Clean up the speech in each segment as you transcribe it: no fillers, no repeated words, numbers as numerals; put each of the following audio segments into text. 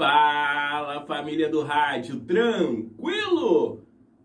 Fala, família do rádio, tranquilo?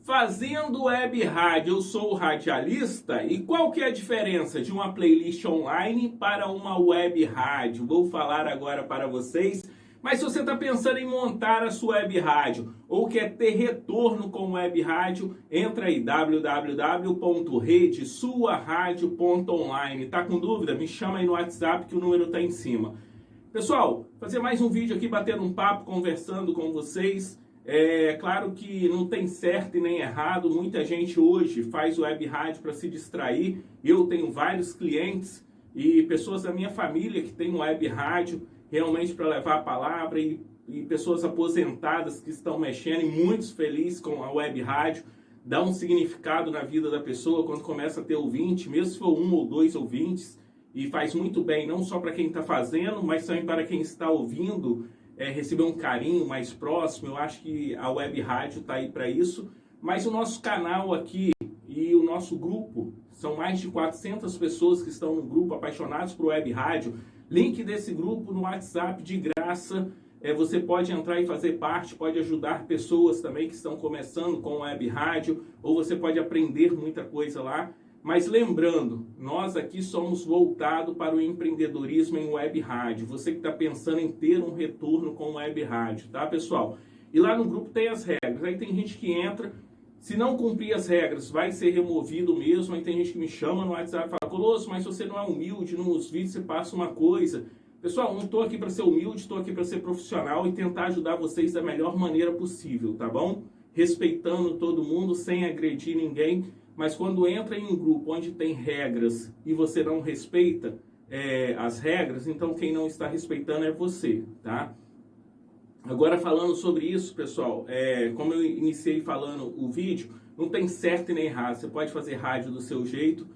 Fazendo web rádio, eu sou o radialista, e qual que é a diferença de uma playlist online para uma web rádio? Vou falar agora para vocês, mas se você está pensando em montar a sua web rádio ou quer ter retorno com web rádio, entra aí, www.redesuaradio.online. Tá com dúvida? Me chama aí no WhatsApp que o número está em cima. Pessoal, fazer mais um vídeo aqui, batendo um papo, conversando com vocês. É claro que não tem certo e nem errado. Muita gente hoje faz web rádio para se distrair. Eu tenho vários clientes e pessoas da minha família que têm web rádio realmente para levar a palavra e pessoas aposentadas que estão mexendo e muito felizes com a web rádio. Dá um significado na vida da pessoa quando começa a ter ouvinte, mesmo se for 1 ou 2 ouvintes. E faz muito bem, não só para quem está fazendo, mas também para quem está ouvindo, receber um carinho mais próximo. Eu acho que a web rádio está aí para isso. Mas o nosso canal aqui e o nosso grupo, são mais de 400 pessoas que estão no grupo, apaixonados por web rádio. Link desse grupo no WhatsApp de graça. Você pode entrar e fazer parte, pode ajudar pessoas também que estão começando com web rádio, ou você pode aprender muita coisa lá. Mas lembrando, nós aqui somos voltados para o empreendedorismo em web rádio. Você que está pensando em ter um retorno com web rádio, tá, pessoal? E lá no grupo tem as regras. Aí tem gente que entra, se não cumprir as regras, vai ser removido mesmo. Aí tem gente que me chama no WhatsApp e fala: Colosso, mas você não é humilde, nos vídeos você passa uma coisa. Pessoal, não estou aqui para ser humilde, estou aqui para ser profissional e tentar ajudar vocês da melhor maneira possível, tá bom? Respeitando todo mundo, sem agredir ninguém. Mas quando entra em um grupo onde tem regras e você não respeita as regras, então quem não está respeitando é você, tá? Agora falando sobre isso, pessoal, como eu iniciei falando o vídeo, não tem certo e nem errado. Você pode fazer rádio do seu jeito,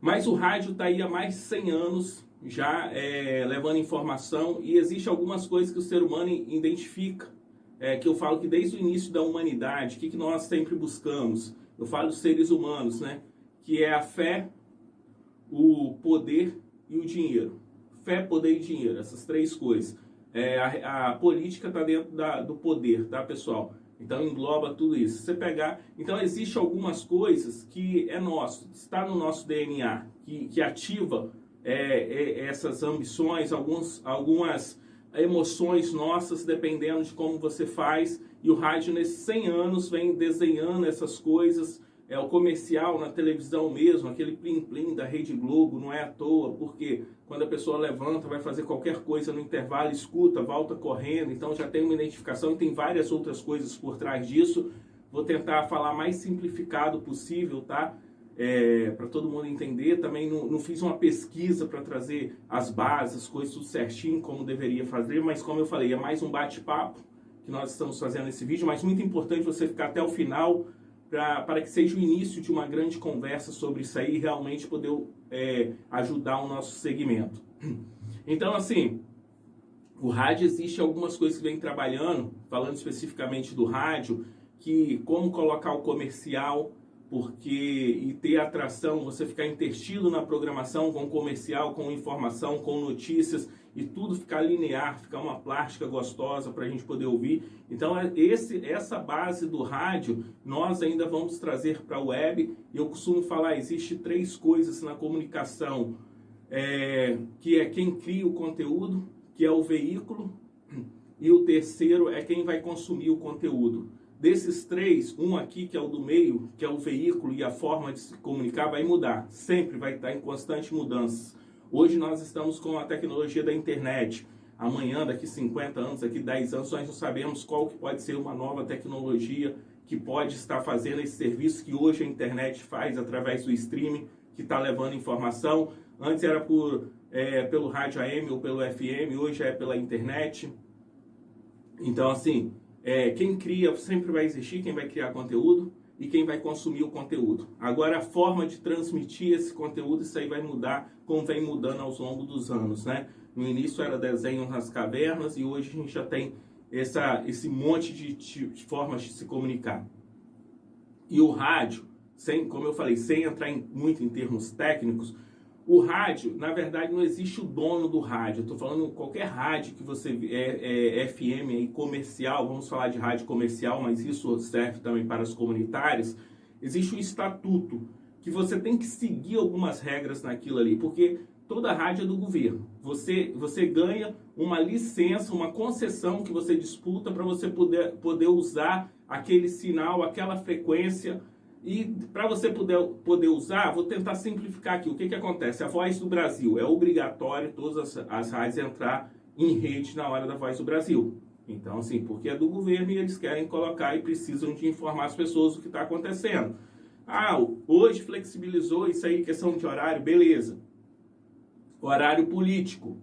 mas o rádio está aí há mais de 100 anos já levando informação, e existe algumas coisas que o ser humano identifica, que eu falo que desde o início da humanidade, o que nós sempre buscamos? Eu falo dos seres humanos, né? Que é a fé, o poder e o dinheiro. Fé, poder e dinheiro, essas três coisas. A política está dentro do poder, tá, pessoal? Então engloba tudo isso. Se você pegar, então existe algumas coisas que é nosso, está no nosso DNA, que ativa essas ambições, algumas emoções nossas, dependendo de como você faz. E o rádio, nesses 100 anos, vem desenhando essas coisas. O comercial na televisão mesmo, aquele plim-plim da Rede Globo, não é à toa, porque quando a pessoa levanta, vai fazer qualquer coisa no intervalo, escuta, volta correndo, então já tem uma identificação e tem várias outras coisas por trás disso. Vou tentar falar mais simplificado possível, tá? Para todo mundo entender. Também não fiz uma pesquisa para trazer as bases, as coisas tudo certinho como deveria fazer, mas como eu falei, é mais um bate-papo que nós estamos fazendo nesse vídeo, mas muito importante você ficar até o final para que seja o início de uma grande conversa sobre isso aí e realmente poder ajudar o nosso segmento. Então, assim, o rádio, existe algumas coisas que vem trabalhando, falando especificamente do rádio, que como colocar o comercial, e ter atração, você ficar intertido na programação com comercial, com informação, com notícias, e tudo ficar linear, ficar uma plástica gostosa para a gente poder ouvir. Então essa base do rádio nós ainda vamos trazer para a web. Eu costumo falar, existe 3 coisas na comunicação, que é quem cria o conteúdo, que é o veículo, e o terceiro é quem vai consumir o conteúdo. Desses 3, um aqui, que é o do meio, que é o veículo e a forma de se comunicar, vai mudar. Sempre vai estar em constante mudança. Hoje nós estamos com a tecnologia da internet. Amanhã, daqui 50 anos, daqui 10 anos, nós não sabemos qual que pode ser uma nova tecnologia que pode estar fazendo esse serviço que hoje a internet faz através do streaming, que está levando informação. Antes era pelo rádio AM ou pelo FM, hoje é pela internet. Então, assim, quem cria sempre vai existir, quem vai criar conteúdo e quem vai consumir o conteúdo. Agora, a forma de transmitir esse conteúdo, isso aí vai mudar, como vem mudando ao longo dos anos, né? No início era desenho nas cavernas e hoje a gente já tem esse monte de formas de se comunicar. E o rádio, como eu falei, sem entrar muito em termos técnicos, O rádio, na verdade, não existe o dono do rádio. Eu estou falando qualquer rádio que você é FM aí, comercial, vamos falar de rádio comercial, mas isso serve também para as comunitárias. Existe um estatuto que você tem que seguir algumas regras naquilo ali, porque toda rádio é do governo. Você ganha uma licença, uma concessão que você disputa para você poder usar aquele sinal, aquela frequência. E para você poder usar, vou tentar simplificar aqui. O que acontece? A Voz do Brasil é obrigatório todas as rádios entrar em rede na hora da Voz do Brasil. Então, assim, porque é do governo e eles querem colocar e precisam de informar as pessoas o que está acontecendo. Ah, hoje flexibilizou isso aí, questão de horário, beleza. Horário político.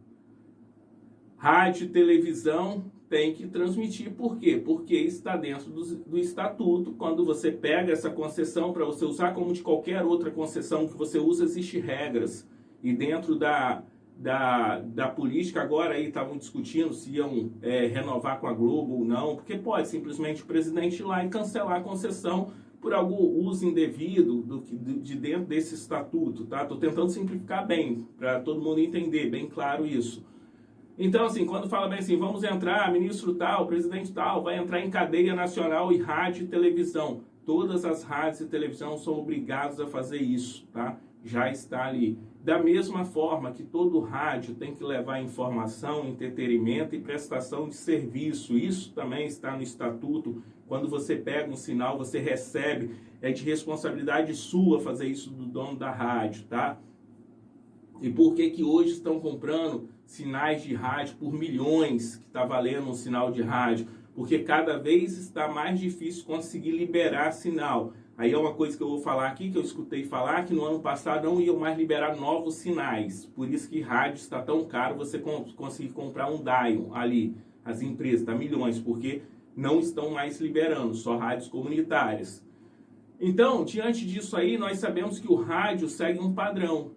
Rádio e televisão tem que transmitir. Por quê? Porque está dentro do estatuto. Quando você pega essa concessão para você usar, como de qualquer outra concessão que você usa, existem regras. E dentro da política, agora aí estavam discutindo se iam renovar com a Globo ou não, porque pode simplesmente o presidente ir lá e cancelar a concessão por algum uso indevido de dentro desse estatuto, tá? Estou tentando simplificar bem, para todo mundo entender, bem claro isso. Então, assim, quando fala bem assim, vamos entrar, ministro tal, presidente tal, vai entrar em cadeia nacional e rádio e televisão. Todas as rádios e televisão são obrigadas a fazer isso, tá? Já está ali. Da mesma forma que todo rádio tem que levar informação, entretenimento e prestação de serviço. Isso também está no estatuto. Quando você pega um sinal, você recebe, é de responsabilidade sua fazer isso do dono da rádio, tá? E por que hoje estão comprando sinais de rádio por milhões, que está valendo um sinal de rádio? Porque cada vez está mais difícil conseguir liberar sinal. Aí é uma coisa que eu vou falar aqui, que eu escutei falar, que no ano passado não iam mais liberar novos sinais. Por isso que rádio está tão caro, você conseguir comprar um Dion ali, as empresas, está milhões, porque não estão mais liberando, só rádios comunitárias. Então, diante disso aí, nós sabemos que o rádio segue um padrão.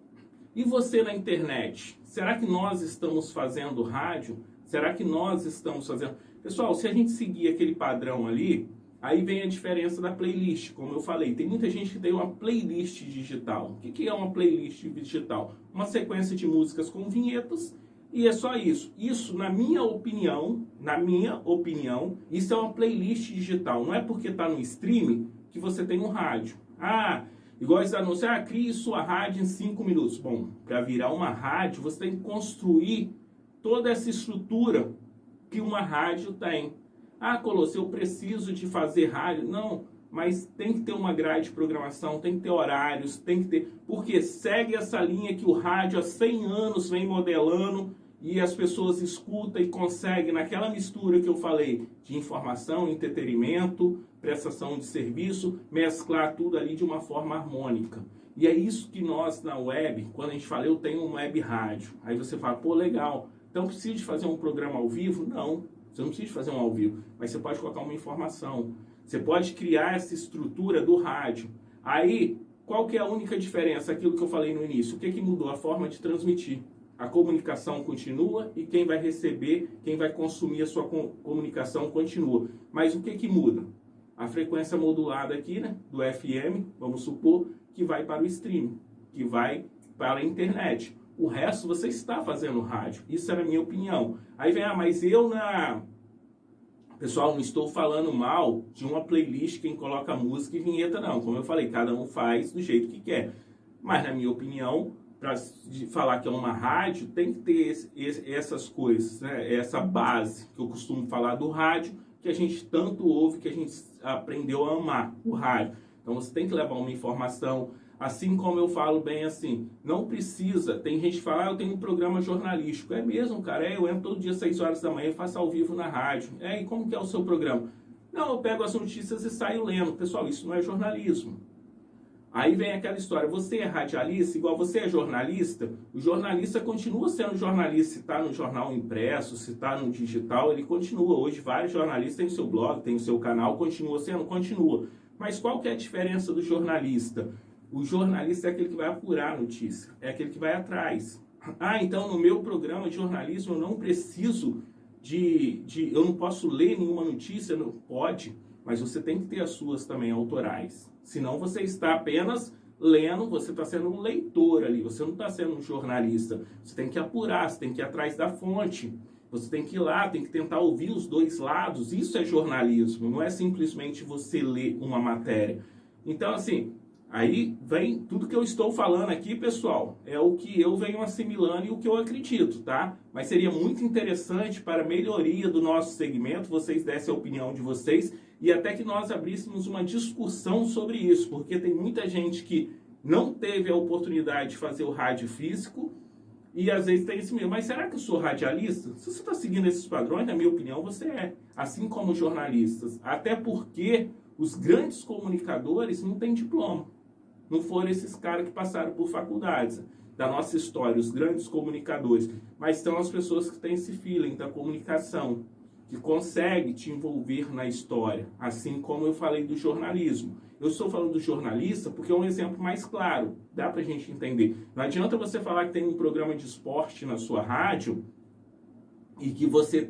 E você na internet? Será que nós estamos fazendo rádio? Será que nós estamos fazendo... Pessoal, se a gente seguir aquele padrão ali, aí vem a diferença da playlist, como eu falei. Tem muita gente que tem uma playlist digital. O que é uma playlist digital? Uma sequência de músicas com vinhetas e é só isso. Isso, na minha opinião, isso é uma playlist digital. Não é porque está no streaming que você tem um rádio. Igual esse anúncio, crie sua rádio em 5 minutos. Bom, para virar uma rádio, você tem que construir toda essa estrutura que uma rádio tem. Colosso, eu preciso de fazer rádio. Não, mas tem que ter uma grade de programação, tem que ter horários, tem que ter... Porque segue essa linha que o rádio há 100 anos vem modelando e as pessoas escutam e conseguem, naquela mistura que eu falei, de informação, entretenimento, prestação de serviço, mesclar tudo ali de uma forma harmônica. E é isso que nós, na web, quando a gente fala, eu tenho um web rádio, aí você fala, pô, legal, então precisa de fazer um programa ao vivo? Não, você não precisa de fazer um ao vivo, mas você pode colocar uma informação, você pode criar essa estrutura do rádio. Aí, qual que é a única diferença? Aquilo que eu falei no início, o que mudou? A forma de transmitir. A comunicação continua e quem vai receber, quem vai consumir a sua comunicação continua. Mas o que muda? A frequência modulada aqui, né, do FM, vamos supor, que vai para o streaming, que vai para a internet. O resto você está fazendo rádio. Isso era a minha opinião. Aí vem, mas eu Pessoal, não estou falando mal de uma playlist, quem coloca música e vinheta, não. Como eu falei, cada um faz do jeito que quer. Mas, na minha opinião, para falar que é uma rádio, tem que ter essas coisas, né? Essa base que eu costumo falar do rádio, que a gente tanto ouve, que a gente aprendeu a amar, o rádio. Então, você tem que levar uma informação, assim como eu falo bem assim, não precisa, tem gente que fala, eu tenho um programa jornalístico. É mesmo, cara, eu entro todo dia às 6 horas da manhã e faço ao vivo na rádio. E como que é o seu programa? Não, eu pego as notícias e saio lendo. Pessoal, isso não é jornalismo. Aí vem aquela história, você é radialista, igual você é jornalista, o jornalista continua sendo jornalista, se está no jornal impresso, se está no digital, ele continua. Hoje vários jornalistas têm o seu blog, têm o seu canal, continua sendo, continua. Mas qual que é a diferença do jornalista? O jornalista é aquele que vai apurar a notícia, é aquele que vai atrás. Então no meu programa de jornalismo eu não preciso eu não posso ler nenhuma notícia, não pode, mas você tem que ter as suas também autorais. Senão você está apenas lendo, você está sendo um leitor ali, você não está sendo um jornalista. Você tem que apurar, você tem que ir atrás da fonte, você tem que ir lá, tem que tentar ouvir os dois lados. Isso é jornalismo, não é simplesmente você ler uma matéria. Então, assim, aí vem tudo que eu estou falando aqui, pessoal, é o que eu venho assimilando e o que eu acredito, tá? Mas seria muito interessante para a melhoria do nosso segmento, vocês dessem a opinião de vocês e até que nós abríssemos uma discussão sobre isso, porque tem muita gente que não teve a oportunidade de fazer o rádio físico e às vezes tem esse medo. Mas será que eu sou radialista? Se você está seguindo esses padrões, na minha opinião, você é. Assim como jornalistas. Até porque os grandes comunicadores não têm diploma. Não foram esses caras que passaram por faculdades da nossa história, os grandes comunicadores. Mas são as pessoas que têm esse feeling da comunicação, que consegue te envolver na história, assim como eu falei do jornalismo. Eu estou falando do jornalista porque é um exemplo mais claro, dá pra gente entender. Não adianta você falar que tem um programa de esporte na sua rádio e que você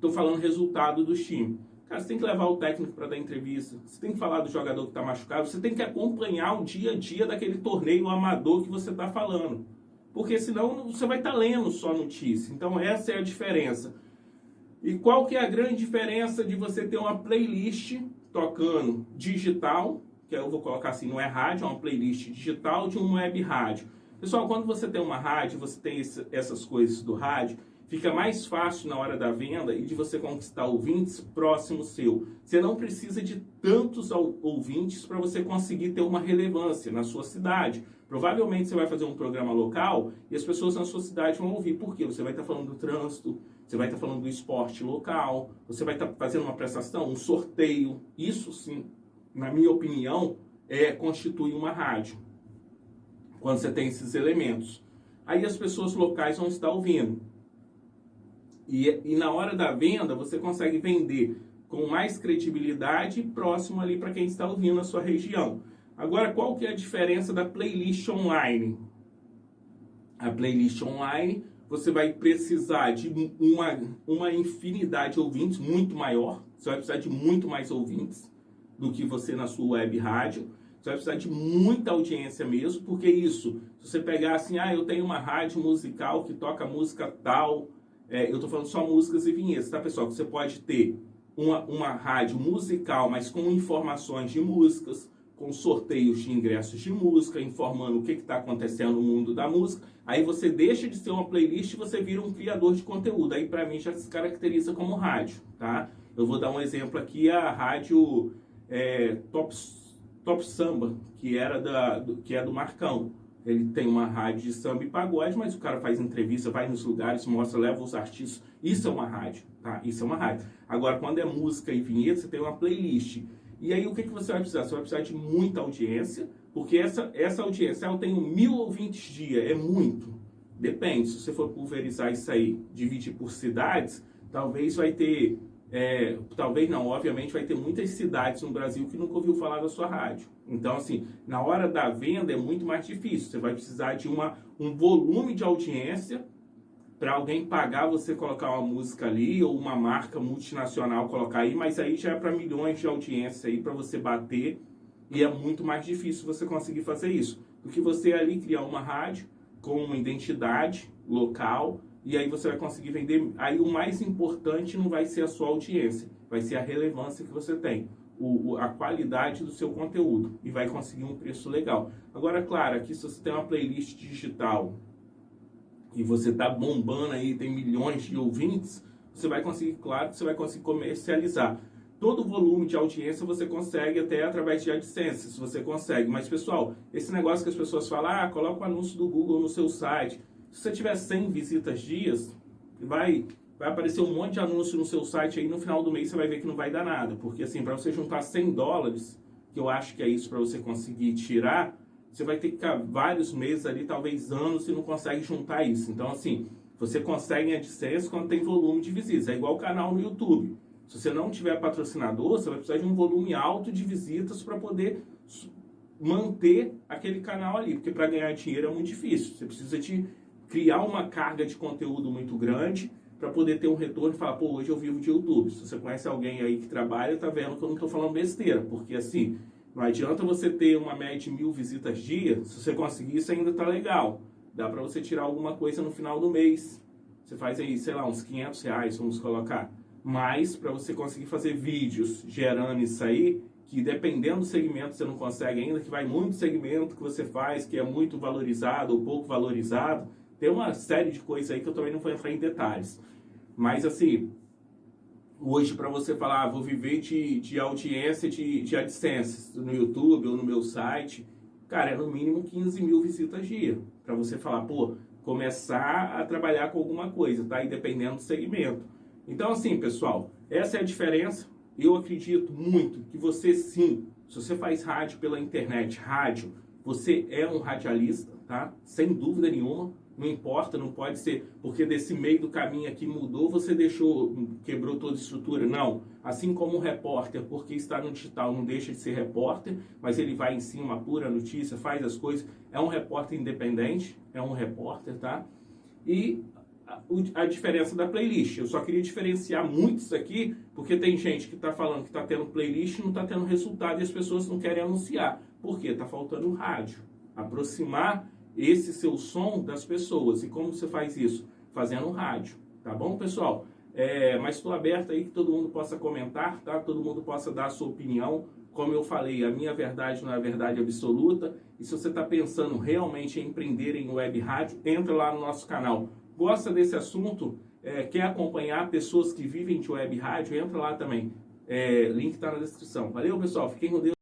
tô falando resultado do time. Cara, você tem que levar o técnico para dar entrevista, você tem que falar do jogador que está machucado, você tem que acompanhar o dia a dia daquele torneio amador que você está falando. Porque senão você vai estar lendo só notícia. Então essa é a diferença. E qual que é a grande diferença de você ter uma playlist tocando digital, que eu vou colocar assim, não é rádio, é uma playlist digital de um web rádio. Pessoal, quando você tem uma rádio, você tem essas coisas do rádio, fica mais fácil na hora da venda e de você conquistar ouvintes próximo seu. Você não precisa de tantos ouvintes para você conseguir ter uma relevância na sua cidade. Provavelmente você vai fazer um programa local e as pessoas na sua cidade vão ouvir. Por quê? Você vai estar falando do trânsito, você vai estar falando do esporte local, você vai estar fazendo uma prestação, um sorteio. Isso sim, na minha opinião, constitui uma rádio. Quando você tem esses elementos. Aí as pessoas locais vão estar ouvindo. E na hora da venda, você consegue vender com mais credibilidade próximo ali para quem está ouvindo na sua região. Agora, qual que é a diferença da playlist online? A playlist online, você vai precisar de uma infinidade de ouvintes muito maior. Você vai precisar de muito mais ouvintes do que você na sua web rádio. Você vai precisar de muita audiência mesmo, porque isso, se você pegar assim, eu tenho uma rádio musical que toca música tal, eu estou falando só músicas e vinhetas, tá, pessoal? Você pode ter uma rádio musical, mas com informações de músicas, com sorteios de ingressos de música, informando o que está acontecendo no mundo da música. Aí você deixa de ser uma playlist e você vira um criador de conteúdo. Aí, para mim, já se caracteriza como rádio, tá? Eu vou dar um exemplo aqui, a rádio Top Samba, que é do Marcão. Ele tem uma rádio de samba e pagode, mas o cara faz entrevista, vai nos lugares, mostra, leva os artistas. Isso é uma rádio, tá? Isso é uma rádio. Agora, quando é música e vinheta, você tem uma playlist. E aí, o que você vai precisar? Você vai precisar de muita audiência, porque essa audiência, eu tenho 1000 ouvintes dia, é muito. Depende, se você for pulverizar isso aí, dividir por cidades, talvez vai ter... talvez não, obviamente vai ter muitas cidades no Brasil que nunca ouviu falar da sua rádio. Então, assim, na hora da venda é muito mais difícil. Você vai precisar de um volume de audiência para alguém pagar você colocar uma música ali ou uma marca multinacional colocar aí, mas aí já é para milhões de audiência aí para você bater e é muito mais difícil você conseguir fazer isso do que você ali criar uma rádio com uma identidade local. E aí você vai conseguir vender. Aí o mais importante não vai ser a sua audiência, vai ser a relevância que você tem, a qualidade do seu conteúdo. E vai conseguir um preço legal. Agora, claro, aqui se você tem uma playlist digital e você está bombando aí, tem milhões de ouvintes, você vai conseguir, claro, você vai conseguir comercializar. Todo o volume de audiência você consegue até através de AdSense, se você consegue. Mas, pessoal, esse negócio que as pessoas falam, coloca o anúncio do Google no seu site. Se você tiver 100 visitas dias, vai aparecer um monte de anúncio no seu site aí, no final do mês você vai ver que não vai dar nada. Porque assim, para você juntar $100, que eu acho que é isso para você conseguir tirar, você vai ter que ficar vários meses ali, talvez anos, e não consegue juntar isso. Então assim, você consegue em AdSense quando tem volume de visitas. É igual o canal no YouTube. Se você não tiver patrocinador, você vai precisar de um volume alto de visitas para poder manter aquele canal ali. Porque para ganhar dinheiro é muito difícil. Você precisa de criar uma carga de conteúdo muito grande para poder ter um retorno e falar, pô, hoje eu vivo de YouTube. Se você conhece alguém aí que trabalha, tá vendo que eu não tô falando besteira, porque assim, Não adianta você ter uma média de 1.000 visitas dia, se você conseguir isso ainda tá legal. Dá para você tirar alguma coisa no final do mês. Você faz aí, sei lá, uns R$500, vamos colocar. Mas para você conseguir fazer vídeos gerando isso aí, que dependendo do segmento você não consegue ainda, que vai muito segmento que você faz, que é muito valorizado ou pouco valorizado, tem uma série de coisas aí que eu também não vou entrar em detalhes. Mas assim, hoje para você falar, vou viver de audiência de AdSense no YouTube ou no meu site, cara, é no mínimo 15.000 visitas dia. Para você falar, pô, começar a trabalhar com alguma coisa, tá? E dependendo do segmento. Então assim, pessoal, essa é a diferença. Eu acredito muito que você sim, se você faz rádio pela internet, rádio, você é um radialista, tá? Sem dúvida nenhuma. Não importa, não pode ser porque desse meio do caminho aqui mudou, você quebrou toda a estrutura. Não. Assim como o repórter, porque está no digital, não deixa de ser repórter, mas ele vai em cima, apura a notícia, faz as coisas. É um repórter independente, é um repórter, tá? E a diferença da playlist. Eu só queria diferenciar muito isso aqui, porque tem gente que está falando que está tendo playlist e não está tendo resultado e as pessoas não querem anunciar. Por quê? Está faltando rádio. Aproximar esse seu som das pessoas. E como você faz isso? Fazendo rádio. Tá bom, pessoal? Mas estou aberto aí que todo mundo possa comentar, tá? Todo mundo possa dar a sua opinião. Como eu falei, a minha verdade não é a verdade absoluta. E se você está pensando realmente em empreender em web rádio, entra lá no nosso canal. Gosta desse assunto? Quer acompanhar pessoas que vivem de web rádio? Entra lá também. Link está na descrição. Valeu, pessoal? Fiquem com Deus.